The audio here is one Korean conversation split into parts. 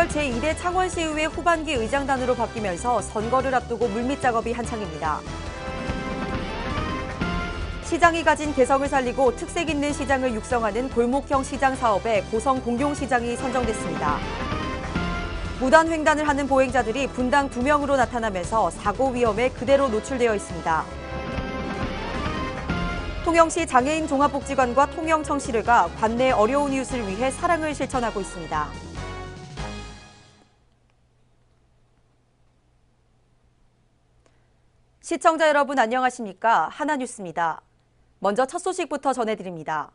윤석열 제2대 창원시의회 후반기 의장단으로 바뀌면서 선거를 앞두고 물밑 작업이 한창입니다. 시장이 가진 개성을 살리고 특색 있는 시장을 육성하는 골목형 시장 사업에 고성 공룡시장이 선정됐습니다. 무단 횡단을 하는 보행자들이 분당 2명으로 나타나면서 사고 위험에 그대로 노출되어 있습니다. 통영시 장애인 종합복지관과 통영청시르가 관내 어려운 이웃을 위해 사랑을 실천하고 있습니다. 시청자 여러분 안녕하십니까? 하나뉴스입니다. 먼저 첫 소식부터 전해드립니다.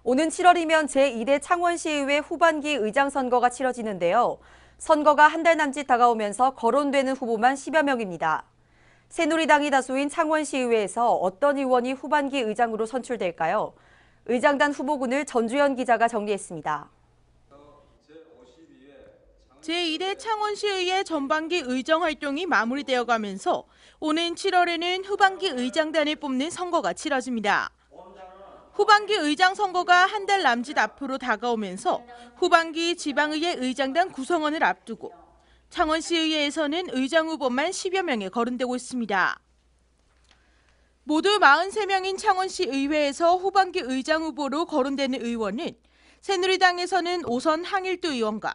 오는 7월이면 제2대 창원시의회 후반기 의장 선거가 치러지는데요. 선거가 한 달 남짓 다가오면서 거론되는 후보만 10여 명입니다. 새누리당이 다수인 창원시의회에서 어떤 의원이 후반기 의장으로 선출될까요? 의장단 후보군을 전주현 기자가 정리했습니다. 제2대 창원시의회 전반기 의정 활동이 마무리되어 가면서 오는 7월에는 후반기 의장단을 뽑는 선거가 치러집니다. 후반기 의장 선거가 한 달 남짓 앞으로 다가오면서 후반기 지방의회 의장단 구성원을 앞두고 창원시의회에서는 의장 후보만 10여 명에 거론되고 있습니다. 모두 43명인 창원시의회에서 후반기 의장 후보로 거론되는 의원은 새누리당에서는 오선 항일도 의원과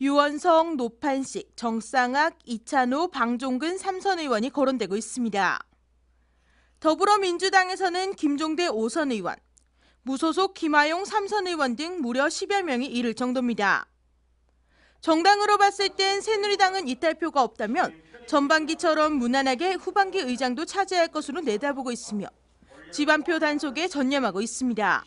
유원성, 노판식, 정쌍학, 이찬호, 방종근 3선 의원이 거론되고 있습니다. 더불어민주당에서는 김종대 5선 의원, 무소속 김하용 3선 의원 등 무려 10여 명이 이를 정도입니다. 정당으로 봤을 땐 새누리당은 이탈표가 없다면 전반기처럼 무난하게 후반기 의장도 차지할 것으로 내다보고 있으며 지반표 단속에 전념하고 있습니다.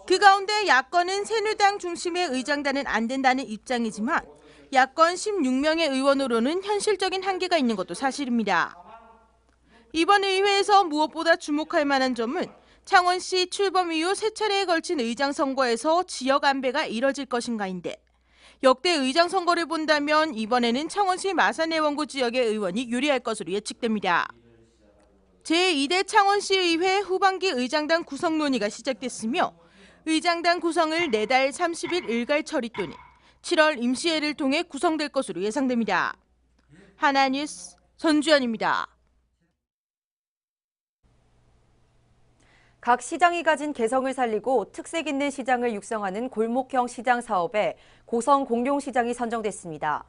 그 가운데 야권은 새누리당 중심의 의장단은 안 된다는 입장이지만 야권 16명의 의원으로는 현실적인 한계가 있는 것도 사실입니다. 이번 의회에서 무엇보다 주목할 만한 점은 창원시 출범 이후 세 차례에 걸친 의장 선거에서 지역 안배가 이뤄질 것인가인데 역대 의장 선거를 본다면 이번에는 창원시 마산해원구 지역의 의원이 유리할 것으로 예측됩니다. 제2대 창원시의회 후반기 의장단 구성 논의가 시작됐으며 의장단 구성을 내달 30일 일괄 처리 또는 7월 임시회를 통해 구성될 것으로 예상됩니다. 하나뉴스 전주현입니다. 각 시장이 가진 개성을 살리고 특색 있는 시장을 육성하는 골목형 시장 사업에 고성 공룡시장이 선정됐습니다.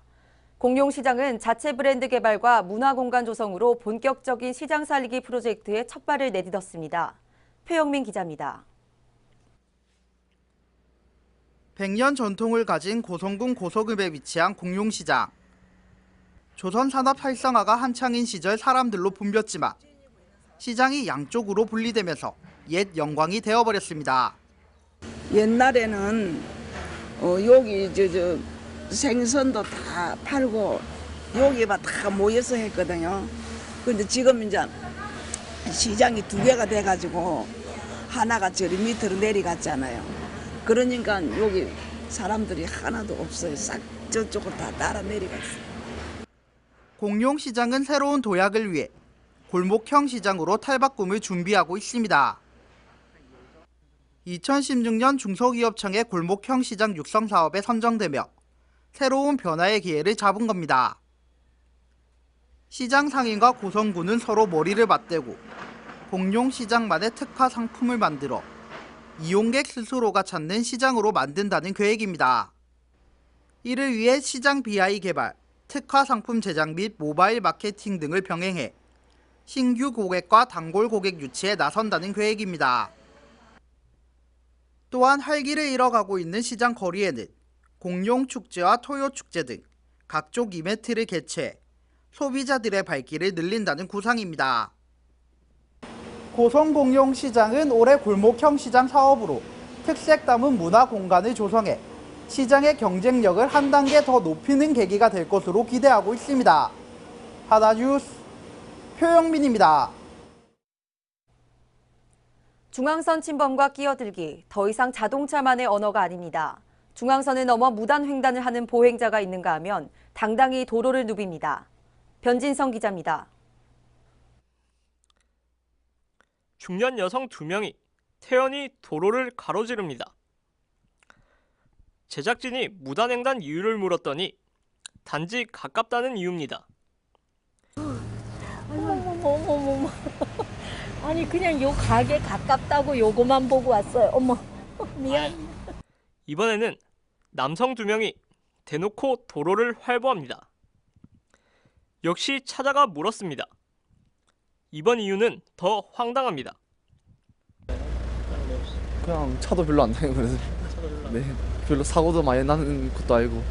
공룡시장은 자체 브랜드 개발과 문화공간 조성으로 본격적인 시장 살리기 프로젝트에 첫 발을 내딛었습니다. 표영민 기자입니다. 100년 전통을 가진 고성군 고석읍에 위치한 공룡시장. 조선 산업 활성화가 한창인 시절 사람들로 붐볐지만 시장이 양쪽으로 분리되면서 옛 영광이 되어버렸습니다. 옛날에는 여기 생선도 다 팔고 여기만 다 모여서 했거든요. 근데 지금 이제 시장이 2개가 돼가지고 하나가 저리 밑으로 내려갔잖아요. 그러니까 여기 사람들이 하나도 없어요. 싹 저쪽으로 다 따라 내려갔어요. 공룡시장은 새로운 도약을 위해 골목형 시장으로 탈바꿈을 준비하고 있습니다. 2016년 중소기업청의 골목형 시장 육성 사업에 선정되며 새로운 변화의 기회를 잡은 겁니다. 시장 상인과 고성군은 서로 머리를 맞대고 공룡시장만의 특화 상품을 만들어 이용객 스스로가 찾는 시장으로 만든다는 계획입니다. 이를 위해 시장 BI 개발, 특화 상품 제작 및 모바일 마케팅 등을 병행해 신규 고객과 단골 고객 유치에 나선다는 계획입니다. 또한 활기를 잃어가고 있는 시장 거리에는 공룡축제와 토요축제 등 각종 이벤트를 개최해 소비자들의 발길을 늘린다는 구상입니다. 고성공룡시장은 올해 골목형 시장 사업으로 특색 담은 문화 공간을 조성해 시장의 경쟁력을 한 단계 더 높이는 계기가 될 것으로 기대하고 있습니다. 하나뉴스 표영민입니다. 중앙선 침범과 끼어들기, 더 이상 자동차만의 언어가 아닙니다. 중앙선을 넘어 무단 횡단을 하는 보행자가 있는가 하면 당당히 도로를 누빕니다. 변진성 기자입니다. 중년 여성 2명이 태연히 도로를 가로지릅니다. 제작진이 무단횡단 이유를 물었더니 단지 가깝다는 이유입니다. 어머머머머머. 아니 그냥 요 가게 가깝다고 요거만 보고 왔어요. 어머 미안. 이번에는 남성 2명이 대놓고 도로를 활보합니다. 역시 찾아가 물었습니다. 이번 이유는 더 황당합니다. 그냥 차도 별로 안 다니고 그래서 네, 별로 사고도 많이 나는 것도 아니고.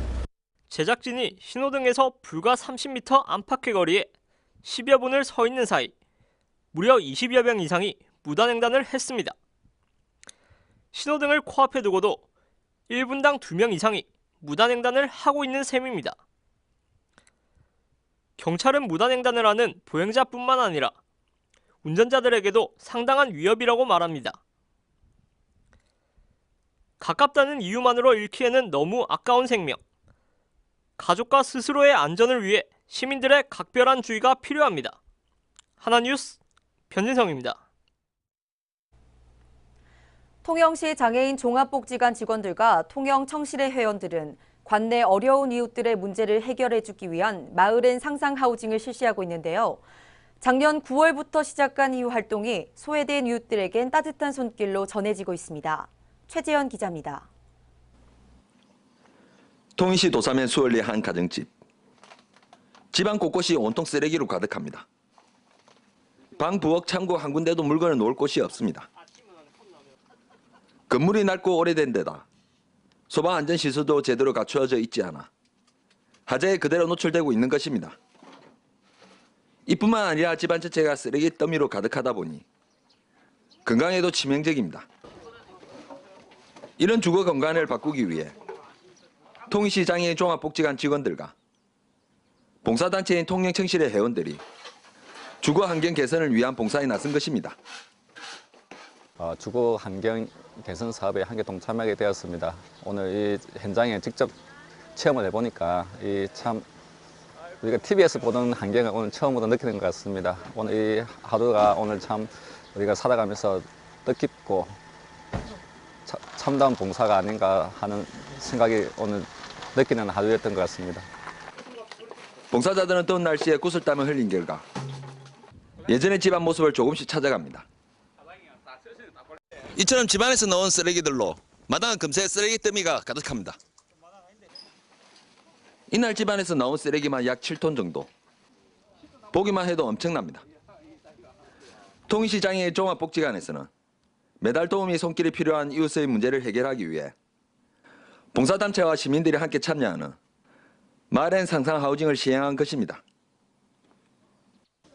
제작진이 신호등에서 불과 30m 안팎의 거리에 10여 분을 서 있는 사이 무려 20여 명 이상이 무단횡단을 했습니다. 신호등을 코앞에 두고도 1분당 2명 이상이 무단횡단을 하고 있는 셈입니다. 경찰은 무단횡단을 하는 보행자뿐만 아니라 운전자들에게도 상당한 위협이라고 말합니다. 가깝다는 이유만으로 잃기에는 너무 아까운 생명. 가족과 스스로의 안전을 위해 시민들의 각별한 주의가 필요합니다. 하나뉴스 변진성입니다. 통영시 장애인 종합복지관 직원들과 통영 청실의 회원들은 관내 어려운 이웃들의 문제를 해결해주기 위한 마을엔 상상 하우징을 실시하고 있는데요. 작년 9월부터 시작한 이 활동이 소외된 이웃들에겐 따뜻한 손길로 전해지고 있습니다. 최재현 기자입니다. 통영시 도사면 수월리의 한 가정집. 집안 곳곳이 온통 쓰레기로 가득합니다. 방, 부엌, 창고 한 군데도 물건을 놓을 곳이 없습니다. 건물이 낡고 오래된 데다 소방 안전 시설도 제대로 갖추어져 있지 않아 하자에 그대로 노출되고 있는 것입니다. 이뿐만 아니라 집안 전체가 쓰레기 더미로 가득하다 보니 건강에도 치명적입니다. 이런 주거 공간을 바꾸기 위해 통영시 장애인 종합복지관 직원들과 봉사단체인 통영청실의 회원들이 주거 환경 개선을 위한 봉사에 나선 것입니다. 주거 환경 개선 사업에 함께 동참하게 되었습니다. 오늘 이 현장에 직접 체험을 해보니까 참 우리가 TV에서 보던 환경을 오늘 처음으로 느끼는 것 같습니다. 오늘 이 하루가 오늘 참 우리가 살아가면서 뜻깊고 참다운 봉사가 아닌가 하는 생각이 오늘 느끼는 하루였던 것 같습니다. 봉사자들은 더운 날씨에 구슬땀을 흘린 결과 예전의 집안 모습을 조금씩 찾아갑니다. 이처럼 집안에서 나온 쓰레기들로 마당은 금세 쓰레기 더미가 가득합니다. 이날 집안에서 나온 쓰레기만 약 7톤 정도. 보기만 해도 엄청납니다. 통영시 장애인 종합복지관에서는 매달 도움이 손길이 필요한 이웃의 문제를 해결하기 위해 봉사단체와 시민들이 함께 참여하는 마을엔 상상 하우징을 시행한 것입니다.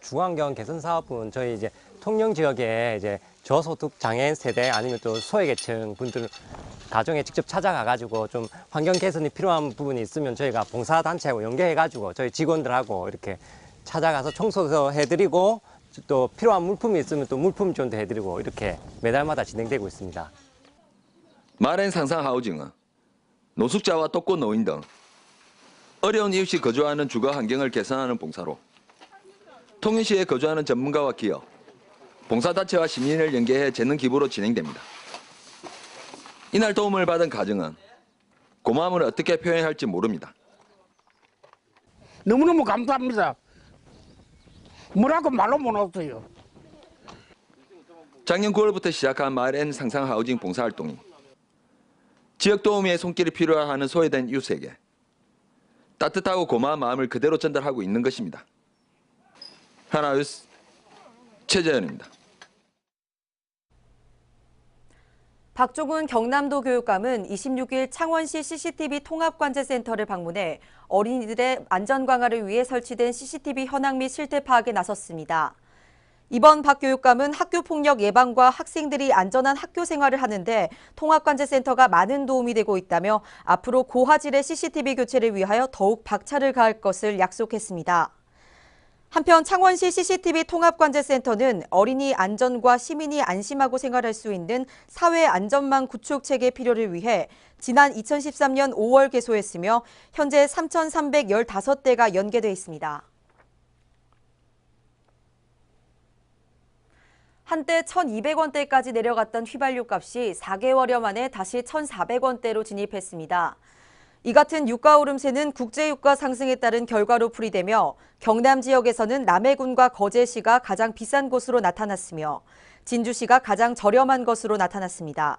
주거환경 개선 사업은 저희 통영 지역에 저소득 장애인 세대 아니면 또 소외계층 분들 가정에 직접 찾아가가지고 좀 환경 개선이 필요한 부분이 있으면 저희가 봉사단체하고 연계해가지고 저희 직원들하고 이렇게 찾아가서 청소도 해드리고 또 필요한 물품이 있으면 또 물품 지원도 해드리고 이렇게 매달마다 진행되고 있습니다. 마을엔 상상 하우징은 노숙자와 독거 노인 등 어려운 이웃이 거주하는 주거 환경을 개선하는 봉사로 통영시에 거주하는 전문가와 기업, 봉사단체와 시민을 연계해 재능 기부로 진행됩니다. 이날 도움을 받은 가정은 고마움을 어떻게 표현할지 모릅니다. 너무너무 감사합니다. 뭐라고 말로 못하겠어요. 작년 9월부터 시작한 마을엔 상상 하우징 봉사활동이 지역 도우미의 손길이 필요하는 소외된 이웃에게 따뜻하고 고마운 마음을 그대로 전달하고 있는 것입니다. 하나뉴스 최재현입니다. 박종훈 경남도 교육감은 26일 창원시 CCTV 통합관제센터를 방문해 어린이들의 안전 강화를 위해 설치된 CCTV 현황 및 실태 파악에 나섰습니다. 이번 박 교육감은 학교폭력 예방과 학생들이 안전한 학교 생활을 하는데 통합관제센터가 많은 도움이 되고 있다며 앞으로 고화질의 CCTV 교체를 위하여 더욱 박차를 가할 것을 약속했습니다. 한편 창원시 CCTV 통합관제센터는 어린이 안전과 시민이 안심하고 생활할 수 있는 사회 안전망 구축 체계 필요를 위해 지난 2013년 5월 개소했으며 현재 3,315대가 연계돼 있습니다. 한때 1,200원대까지 내려갔던 휘발유 값이 4개월여 만에 다시 1,400원대로 진입했습니다. 이 같은 유가 오름세는 국제유가 상승에 따른 결과로 풀이되며 경남 지역에서는 남해군과 거제시가 가장 비싼 곳으로 나타났으며 진주시가 가장 저렴한 것으로 나타났습니다.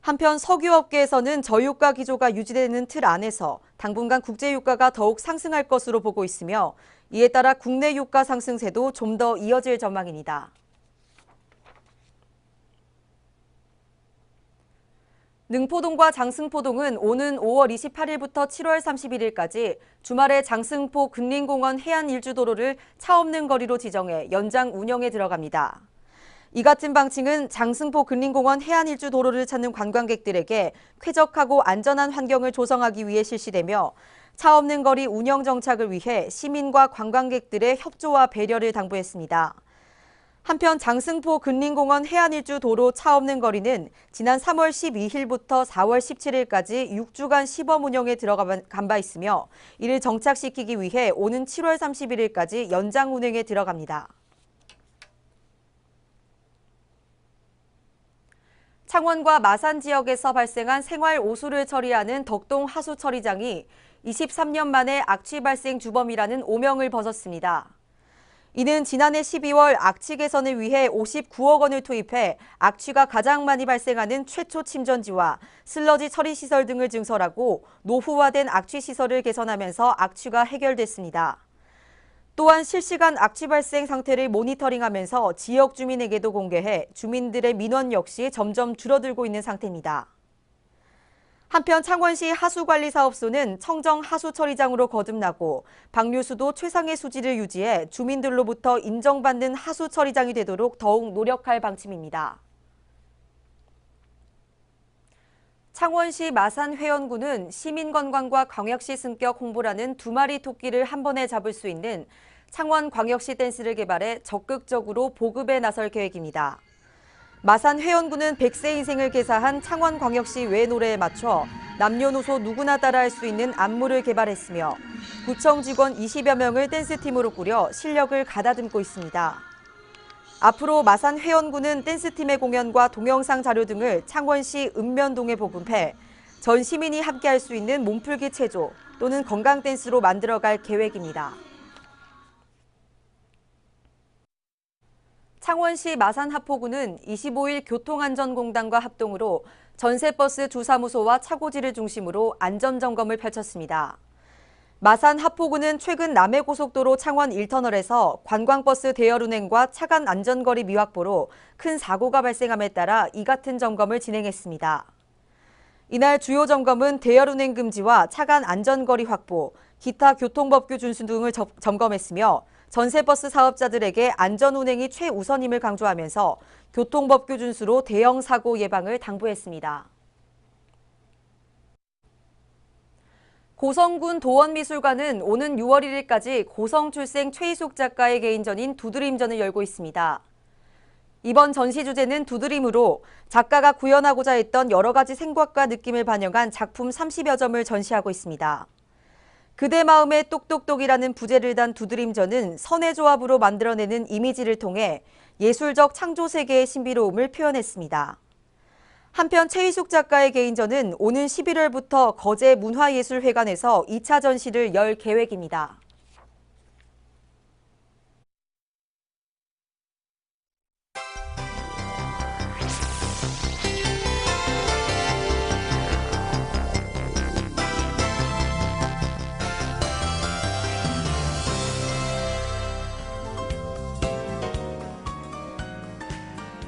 한편 석유업계에서는 저유가 기조가 유지되는 틀 안에서 당분간 국제유가가 더욱 상승할 것으로 보고 있으며 이에 따라 국내 유가 상승세도 좀 더 이어질 전망입니다. 능포동과 장승포동은 오는 5월 28일부터 7월 31일까지 주말에 장승포 근린공원 해안 일주도로를 차 없는 거리로 지정해 연장 운영에 들어갑니다. 이 같은 방침은 장승포 근린공원 해안 일주도로를 찾는 관광객들에게 쾌적하고 안전한 환경을 조성하기 위해 실시되며 차 없는 거리 운영 정착을 위해 시민과 관광객들의 협조와 배려를 당부했습니다. 한편 장승포 근린공원 해안일주 도로 차 없는 거리는 지난 3월 12일부터 4월 17일까지 6주간 시범 운영에 들어간 바 있으며 이를 정착시키기 위해 오는 7월 31일까지 연장 운행에 들어갑니다. 창원과 마산 지역에서 발생한 생활 오수를 처리하는 덕동 하수 처리장이 23년 만에 악취 발생 주범이라는 오명을 벗었습니다. 이는 지난해 12월 악취 개선을 위해 59억 원을 투입해 악취가 가장 많이 발생하는 최초 침전지와 슬러지 처리 시설 등을 증설하고 노후화된 악취 시설을 개선하면서 악취가 해결됐습니다. 또한 실시간 악취 발생 상태를 모니터링하면서 지역 주민에게도 공개해 주민들의 민원 역시 점점 줄어들고 있는 상태입니다. 한편 창원시 하수관리사업소는 청정 하수처리장으로 거듭나고 방류수도 최상의 수질을 유지해 주민들로부터 인정받는 하수처리장이 되도록 더욱 노력할 방침입니다. 창원시 마산회원군은 시민건강과 광역시 승격 홍보라는 두 마리 토끼를 한 번에 잡을 수 있는 창원광역시 댄스를 개발해 적극적으로 보급에 나설 계획입니다. 마산회원군은 100세 인생을 개사한 창원광역시 외 노래에 맞춰 남녀노소 누구나 따라할 수 있는 안무를 개발했으며 구청 직원 20여 명을 댄스팀으로 꾸려 실력을 가다듬고 있습니다. 앞으로 마산회원군은 댄스팀의 공연과 동영상 자료 등을 창원시 읍면동에 보급해 전 시민이 함께할 수 있는 몸풀기 체조 또는 건강 댄스로 만들어갈 계획입니다. 창원시 마산하포구는 25일 교통안전공단과 합동으로 전세버스 주사무소와 차고지를 중심으로 안전점검을 펼쳤습니다. 마산하포구는 최근 남해고속도로 창원 1터널에서 관광버스 대여운행과 차간 안전거리 미확보로 큰 사고가 발생함에 따라 이 같은 점검을 진행했습니다. 이날 주요 점검은 대여운행 금지와 차간 안전거리 확보, 기타 교통법규 준수 등을 점검했으며 전세버스 사업자들에게 안전운행이 최우선임을 강조하면서 교통법규 준수로 대형 사고 예방을 당부했습니다. 고성군 도원미술관은 오는 6월 1일까지 고성 출생 최희숙 작가의 개인전인 두드림전을 열고 있습니다. 이번 전시 주제는 두드림으로 작가가 구현하고자 했던 여러 가지 생각과 느낌을 반영한 작품 30여 점을 전시하고 있습니다. 그대 마음에 똑똑똑이라는 부제를 단 두드림전은 선의 조합으로 만들어내는 이미지를 통해 예술적 창조 세계의 신비로움을 표현했습니다. 한편 최희숙 작가의 개인전은 오는 11월부터 거제 문화예술회관에서 2차 전시를 열 계획입니다.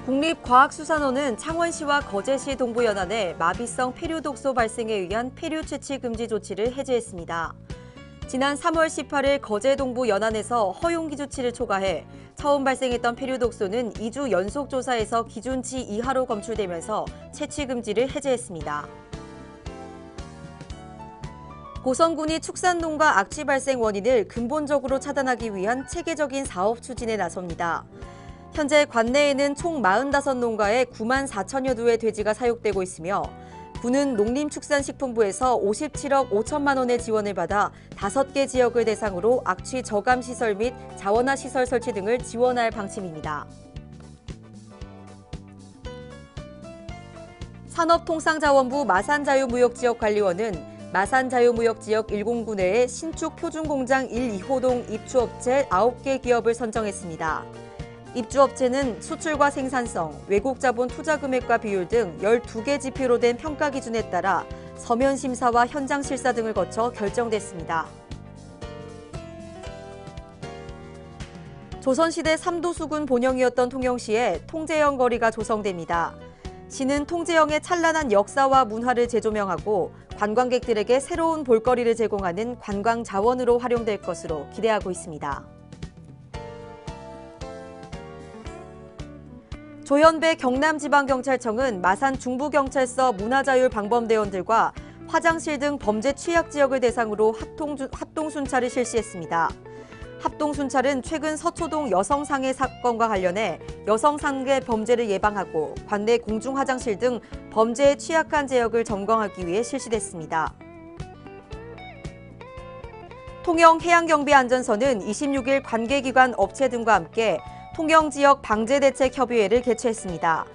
국립과학수산원은 창원시와 거제시 동부 연안에 마비성 폐류독소 발생에 의한 폐류 채취 금지 조치를 해제했습니다. 지난 3월 18일 거제 동부 연안에서 허용 기준치를 초과해 처음 발생했던 폐류독소는 2주 연속 조사에서 기준치 이하로 검출되면서 채취 금지를 해제했습니다. 고성군이 축산농가 악취 발생 원인을 근본적으로 차단하기 위한 체계적인 사업 추진에 나섭니다. 현재 관내에는 총 45농가에 9만 4천여 두의 돼지가 사육되고 있으며 군은 농림축산식품부에서 57억 5천만 원의 지원을 받아 5개 지역을 대상으로 악취 저감 시설 및 자원화 시설 설치 등을 지원할 방침입니다. 산업통상자원부 마산자유무역지역관리원은 마산자유무역지역 109 내에 신축 표준공장 1, 2호동 입주업체 9개 기업을 선정했습니다. 입주업체는 수출과 생산성, 외국 자본 투자 금액과 비율 등 12개 지표로 된 평가 기준에 따라 서면 심사와 현장 실사 등을 거쳐 결정됐습니다. 조선시대 삼도수군 본영이었던 통영시에 통제영 거리가 조성됩니다. 시는 통제영의 찬란한 역사와 문화를 재조명하고 관광객들에게 새로운 볼거리를 제공하는 관광 자원으로 활용될 것으로 기대하고 있습니다. 조현배 경남지방경찰청은 마산 중부경찰서 문화자율방범대원들과 화장실 등 범죄 취약 지역을 대상으로 합동순찰을 실시했습니다. 합동순찰은 최근 서초동 여성상해 사건과 관련해 여성상해 범죄를 예방하고 관내 공중화장실 등 범죄에 취약한 지역을 점검하기 위해 실시됐습니다. 통영해양경비안전서는 26일 관계기관 업체 등과 함께 통영지역 방제대책협의회를 개최했습니다.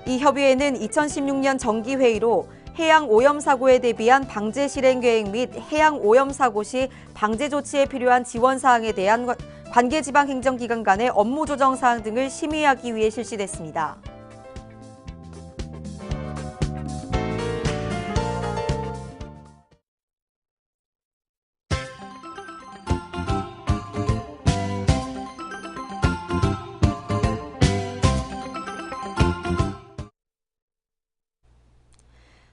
이 협의회는 2016년 정기회의로 해양 오염 사고에 대비한 방제 실행 계획 및 해양 오염 사고 시 방제 조치에 필요한 지원 사항에 대한 관계 지방 행정기관 간의 업무 조정 사항 등을 심의하기 위해 실시됐습니다.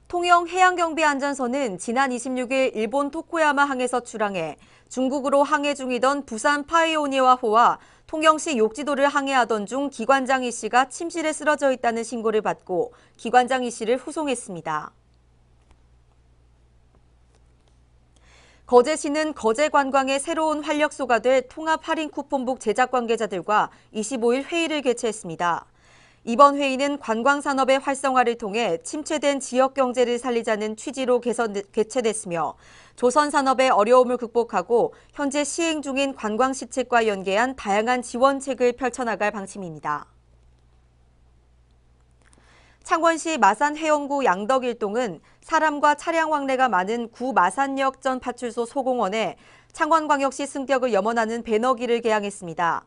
통영해양경비안전서는 지난 26일 일본 토코야마 항에서 출항해 중국으로 항해 중이던 부산 파이오니아호와 통영시 욕지도를 항해하던 중 기관장 이 씨가 침실에 쓰러져 있다는 신고를 받고 기관장 이 씨를 후송했습니다. 거제시는 거제관광의 새로운 활력소가 될 통합 할인 쿠폰북 제작 관계자들과 25일 회의를 개최했습니다. 이번 회의는 관광산업의 활성화를 통해 침체된 지역 경제를 살리자는 취지로 개최됐으며 조선산업의 어려움을 극복하고 현재 시행 중인 관광시책과 연계한 다양한 지원책을 펼쳐나갈 방침입니다. 창원시 마산해영구 양덕일동은 사람과 차량 왕래가 많은 구 마산역 전 파출소 소공원에 창원광역시 승격을 염원하는 배너기를 개항했습니다.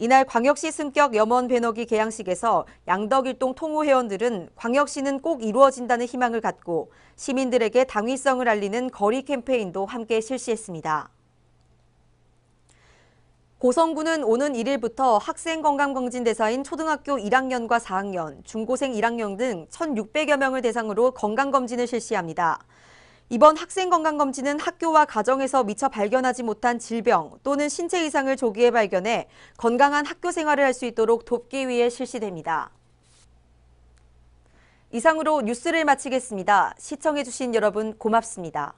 이날 광역시 승격 염원 배너기 개항식에서 양덕일동 통우회원들은 광역시는 꼭 이루어진다는 희망을 갖고 시민들에게 당위성을 알리는 거리 캠페인도 함께 실시했습니다. 고성군은 오는 1일부터 학생건강검진대사인 초등학교 1학년과 4학년, 중고생 1학년 등 1,600여 명을 대상으로 건강검진을 실시합니다. 이번 학생건강검진은 학교와 가정에서 미처 발견하지 못한 질병 또는 신체 이상을 조기에 발견해 건강한 학교 생활을 할 수 있도록 돕기 위해 실시됩니다. 이상으로 뉴스를 마치겠습니다. 시청해주신 여러분 고맙습니다.